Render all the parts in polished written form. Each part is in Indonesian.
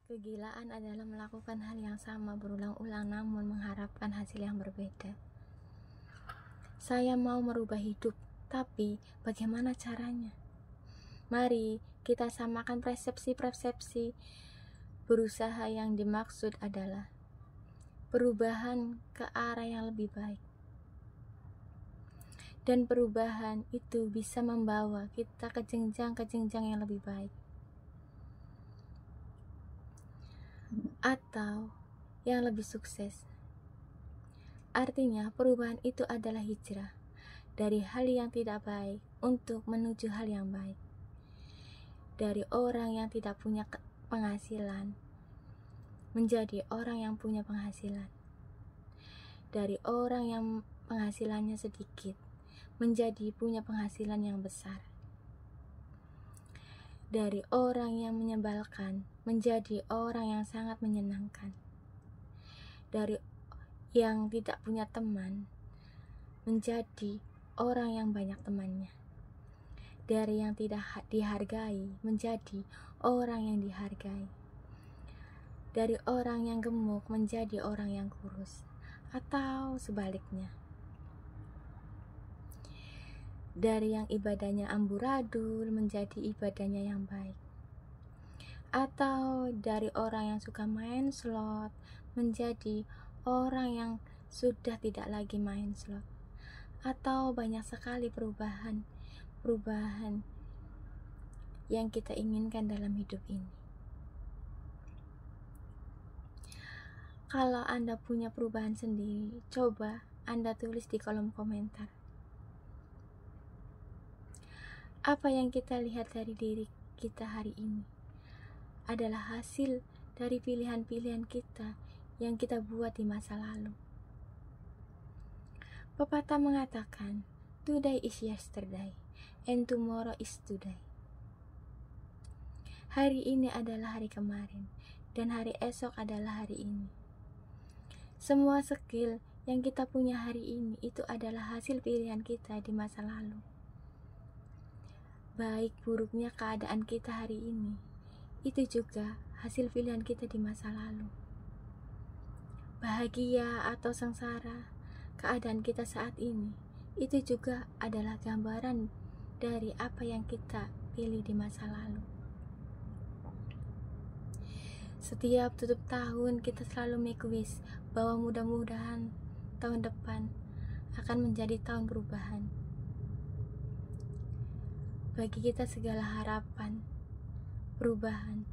Kegilaan adalah melakukan hal yang sama berulang-ulang namun mengharapkan hasil yang berbeda. Saya mau merubah hidup, tapi bagaimana caranya? Mari kita samakan persepsi-persepsi. Berusaha yang dimaksud adalah perubahan ke arah yang lebih baik. Dan perubahan itu bisa membawa kita ke jenjang yang lebih baik. Atau yang lebih sukses. Artinya perubahan itu adalah hijrah dari hal yang tidak baik untuk menuju hal yang baik. Dari orang yang tidak punya penghasilan menjadi orang yang punya penghasilan. Dari orang yang penghasilannya sedikit menjadi punya penghasilan yang besar. Dari orang yang menyebalkan menjadi orang yang sangat menyenangkan. Dari yang tidak punya teman menjadi orang yang banyak temannya. Dari yang tidak dihargai menjadi orang yang dihargai. Dari orang yang gemuk menjadi orang yang kurus, atau sebaliknya. Dari yang ibadahnya amburadul menjadi ibadahnya yang baik. Atau dari orang yang suka main slot menjadi orang yang sudah tidak lagi main slot. Atau banyak sekali perubahan yang kita inginkan dalam hidup ini. Kalau Anda punya perubahan sendiri, coba Anda tulis di kolom komentar. Apa yang kita lihat dari diri kita hari ini adalah hasil dari pilihan-pilihan kita yang kita buat di masa lalu. Pepatah mengatakan, today is yesterday and tomorrow is today. Hari ini adalah hari kemarin dan hari esok adalah hari ini. Semua skill yang kita punya hari ini itu adalah hasil pilihan kita di masa lalu. Baik buruknya keadaan kita hari ini, itu juga hasil pilihan kita di masa lalu. Bahagia atau sengsara, keadaan kita saat ini, itu juga adalah gambaran dari apa yang kita pilih di masa lalu. Setiap tutup tahun kita selalu make wish bahwa mudah-mudahan tahun depan akan menjadi tahun perubahan. Bagi kita segala harapan perubahan.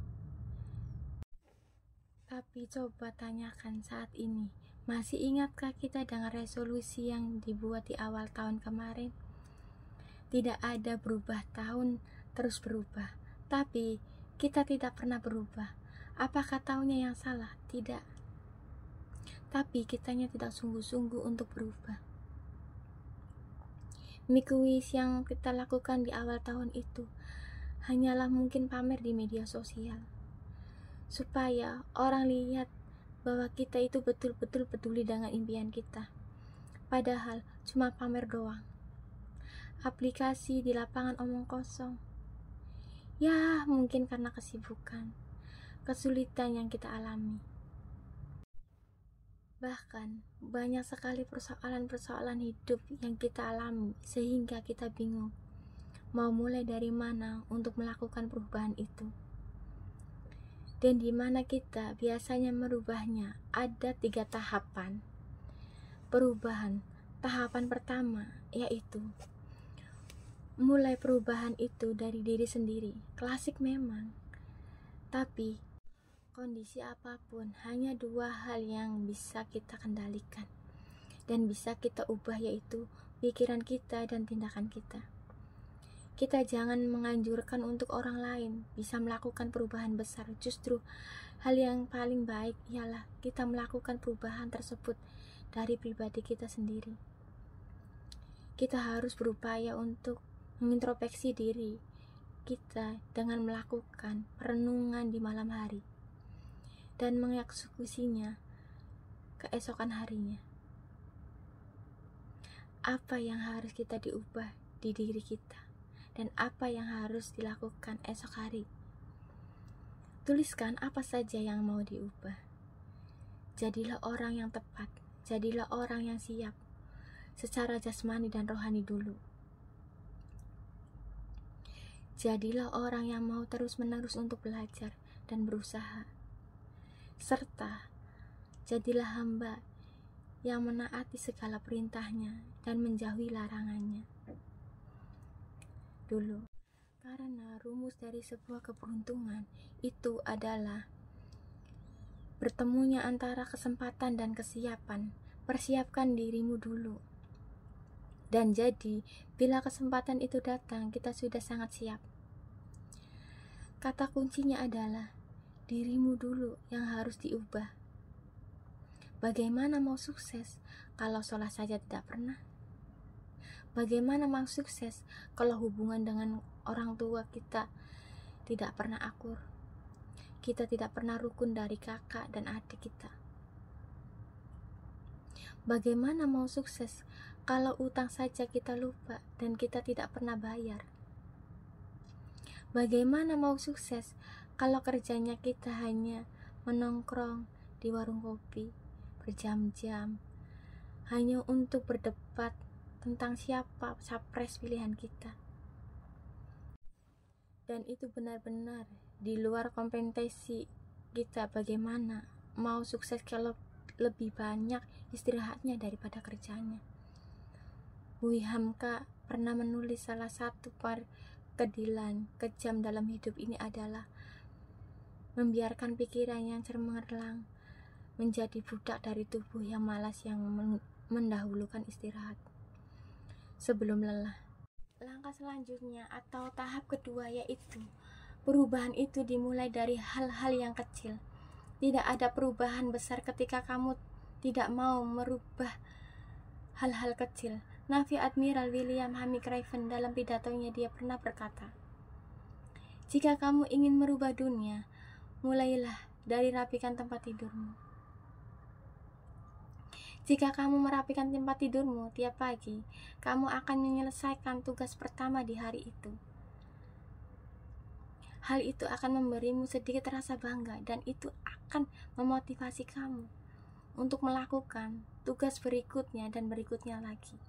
Tapi coba tanyakan saat ini, masih ingatkah kita dengan resolusi yang dibuat di awal tahun kemarin? Tidak ada berubah tahun terus berubah, tapi kita tidak pernah berubah. Apakah tahunnya yang salah? Tidak. Tapi kitanya tidak sungguh-sungguh untuk berubah. Make wish yang kita lakukan di awal tahun itu hanyalah mungkin pamer di media sosial, supaya orang lihat bahwa kita itu betul-betul peduli dengan impian kita. Padahal cuma pamer doang. Aplikasi di lapangan omong kosong. Ya, mungkin karena kesibukan, kesulitan yang kita alami. Bahkan banyak sekali persoalan-persoalan hidup yang kita alami sehingga kita bingung mau mulai dari mana untuk melakukan perubahan itu. Dan di mana kita biasanya merubahnya ada 3 tahapan perubahan. Tahapan pertama yaitu mulai perubahan itu dari diri sendiri. Klasik memang, tapi kondisi apapun hanya 2 hal yang bisa kita kendalikan dan bisa kita ubah, yaitu pikiran kita dan tindakan kita. Kita jangan menganjurkan untuk orang lain bisa melakukan perubahan besar. Justru hal yang paling baik ialah kita melakukan perubahan tersebut dari pribadi kita sendiri. Kita harus berupaya untuk mengintrospeksi diri kita dengan melakukan perenungan di malam hari dan mengeksekusinya keesokan harinya. Apa yang harus kita diubah di diri kita dan apa yang harus dilakukan esok hari. Tuliskan apa saja yang mau diubah. Jadilah orang yang tepat, jadilah orang yang siap, secara jasmani dan rohani dulu. Jadilah orang yang mau terus-menerus untuk belajar dan berusaha. Serta jadilah hamba yang menaati segala perintahnya dan menjauhi larangannya. Dulu, karena rumus dari sebuah keberuntungan itu adalah bertemunya antara kesempatan dan kesiapan. Persiapkan dirimu dulu. Dan jadi, bila kesempatan itu datang, kita sudah sangat siap. Kata kuncinya adalah dirimu dulu yang harus diubah. Bagaimana mau sukses kalau sholat saja tidak pernah? Bagaimana mau sukses kalau hubungan dengan orang tua kita tidak pernah akur? Kita tidak pernah rukun dari kakak dan adik kita. Bagaimana mau sukses kalau utang saja kita lupa dan kita tidak pernah bayar? Bagaimana mau sukses kalau kerjanya kita hanya menongkrong di warung kopi berjam-jam hanya untuk berdebat tentang siapa capres pilihan kita? Dan itu benar-benar di luar kompetensi kita. Bagaimana mau sukses kalau lebih banyak istirahatnya daripada kerjanya? Bui Hamka pernah menulis salah satu kedilan kejam dalam hidup ini adalah membiarkan pikiran yang cemerlang menjadi budak dari tubuh yang malas yang mendahulukan istirahat sebelum lelah. Langkah selanjutnya atau tahap kedua yaitu perubahan itu dimulai dari hal-hal yang kecil. Tidak ada perubahan besar ketika kamu tidak mau merubah hal-hal kecil. Navy Admiral William Hamid Craven dalam pidatonya dia pernah berkata, jika kamu ingin merubah dunia, mulailah dari rapikan tempat tidurmu. Jika kamu merapikan tempat tidurmu tiap pagi, kamu akan menyelesaikan tugas pertama di hari itu. Hal itu akan memberimu sedikit rasa bangga dan itu akan memotivasi kamu untuk melakukan tugas berikutnya dan berikutnya lagi.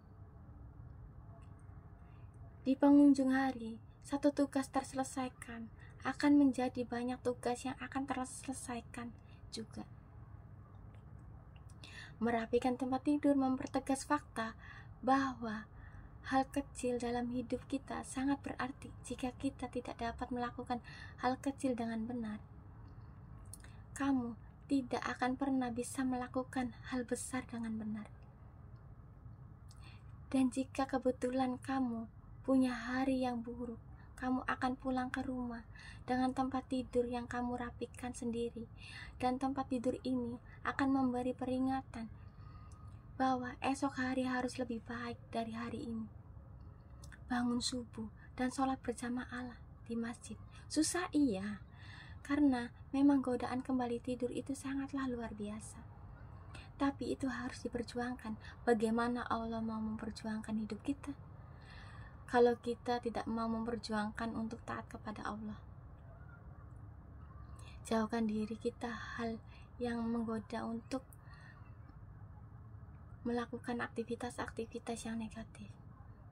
Di penghujung hari, satu tugas terselesaikan akan menjadi banyak tugas yang akan terselesaikan juga. Merapikan tempat tidur mempertegas fakta bahwa hal kecil dalam hidup kita sangat berarti. Jika kita tidak dapat melakukan hal kecil dengan benar, kamu tidak akan pernah bisa melakukan hal besar dengan benar. Dan jika kebetulan kamu punya hari yang buruk, kamu akan pulang ke rumah dengan tempat tidur yang kamu rapikan sendiri, dan tempat tidur ini akan memberi peringatan bahwa esok hari harus lebih baik dari hari ini. Bangun subuh dan sholat berjamaah di masjid. Susah iya, karena memang godaan kembali tidur itu sangatlah luar biasa. Tapi itu harus diperjuangkan. Bagaimana Allah mau memperjuangkan hidup kita kalau kita tidak mau memperjuangkan untuk taat kepada Allah? Jauhkan diri kita hal yang menggoda untuk melakukan aktivitas-aktivitas yang negatif.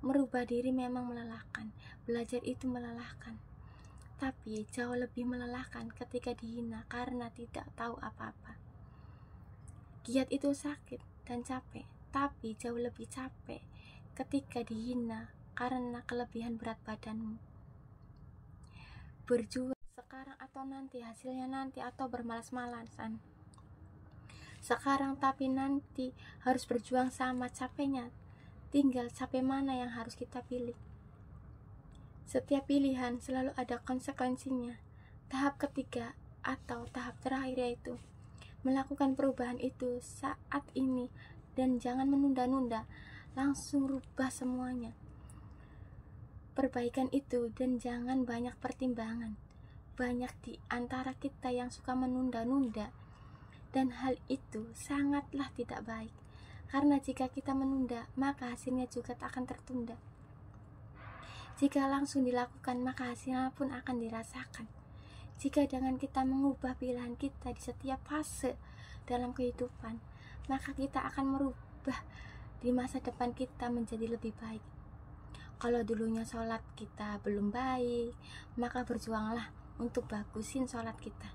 Merubah diri memang melelahkan, belajar itu melelahkan, tapi jauh lebih melelahkan ketika dihina karena tidak tahu apa-apa. Giat itu sakit dan capek, tapi jauh lebih capek ketika dihina karena kelebihan berat badanmu. Berjuang sekarang atau nanti, hasilnya nanti, atau bermalas-malasan sekarang tapi nanti, harus berjuang sama capeknya. Tinggal capek mana yang harus kita pilih. Setiap pilihan selalu ada konsekuensinya. Tahap ketiga atau tahap terakhir yaitu melakukan perubahan itu saat ini dan jangan menunda-nunda, langsung rubah semuanya. Perbaikan itu dan jangan banyak pertimbangan. Banyak di antara kita yang suka menunda-nunda, dan hal itu sangatlah tidak baik, karena jika kita menunda, maka hasilnya juga akan tertunda. Jika langsung dilakukan, maka hasilnya pun akan dirasakan. Jika dengan kita mengubah pilihan kita di setiap fase dalam kehidupan, maka kita akan merubah di masa depan kita menjadi lebih baik. Kalau dulunya sholat kita belum baik, maka berjuanglah untuk bagusin sholat kita.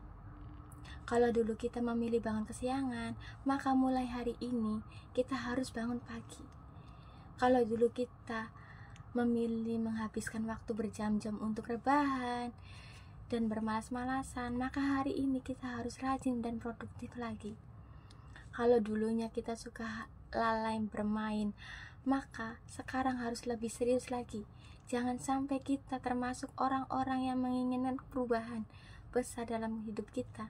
Kalau dulu kita memilih bangun kesiangan, maka mulai hari ini kita harus bangun pagi. Kalau dulu kita memilih menghabiskan waktu berjam-jam untuk rebahan dan bermalas-malasan, maka hari ini kita harus rajin dan produktif lagi. Kalau dulunya kita suka lalai bermain, maka sekarang harus lebih serius lagi. Jangan sampai kita termasuk orang-orang yang menginginkan perubahan besar dalam hidup kita,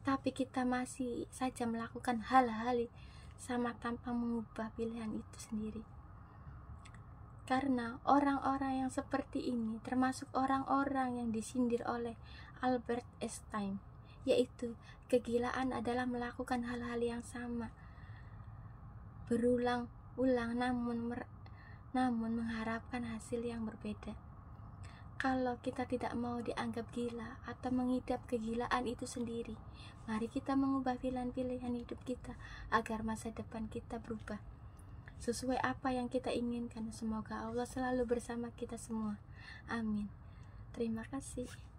tapi kita masih saja melakukan hal-hal sama tanpa mengubah pilihan itu sendiri. Karena orang-orang yang seperti ini termasuk orang-orang yang disindir oleh Albert Einstein, yaitu kegilaan adalah melakukan hal-hal yang sama berulang-ulang namun mengharapkan hasil yang berbeda. Kalau kita tidak mau dianggap gila atau mengidap kegilaan itu sendiri, mari kita mengubah pilihan-pilihan hidup kita agar masa depan kita berubah sesuai apa yang kita inginkan. Semoga Allah selalu bersama kita semua. Amin. Terima kasih.